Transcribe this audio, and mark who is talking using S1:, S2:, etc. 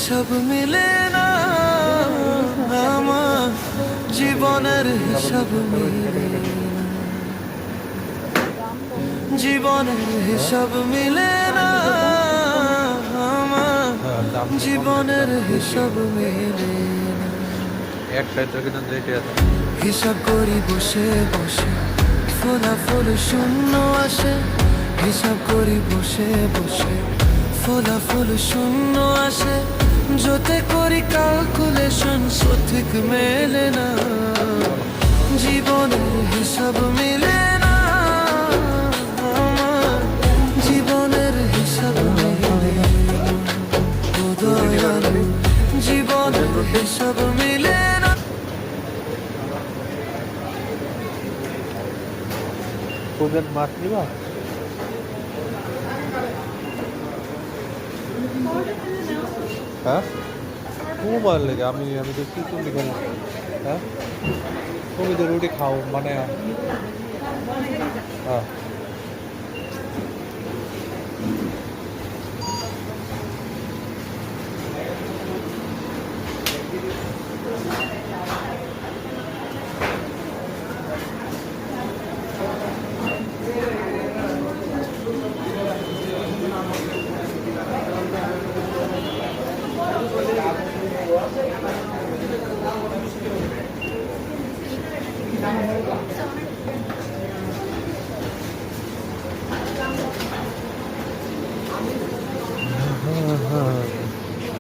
S1: হিসাব মিলে না, আমার জীবনের হিসাব মিলে না, জীবনের হিসাব মিলে না, আমার জীবনের হিসাব মিলে না। হিসাব করি বসে বসে, ফলাফল শূন্য আসে। হিসাব করি বসে বসে, ফলাফল শূন্য আসে। যতে করি ক্যালকুলেশন সঠিক মেলে না, জীবনের হিসাব মিলে না, আমার জীবনের হিসাব মিলে না। ও দয়ালু, জীবনের হিসাব মিলে না।
S2: কোবেন মাছ নিবা? হ্যাঁ মোবাইল লেগে আমি আমি তো কি তুমি কেন? হ্যাঁ তুমি তো রুটি খাও মানে হ্যাঁ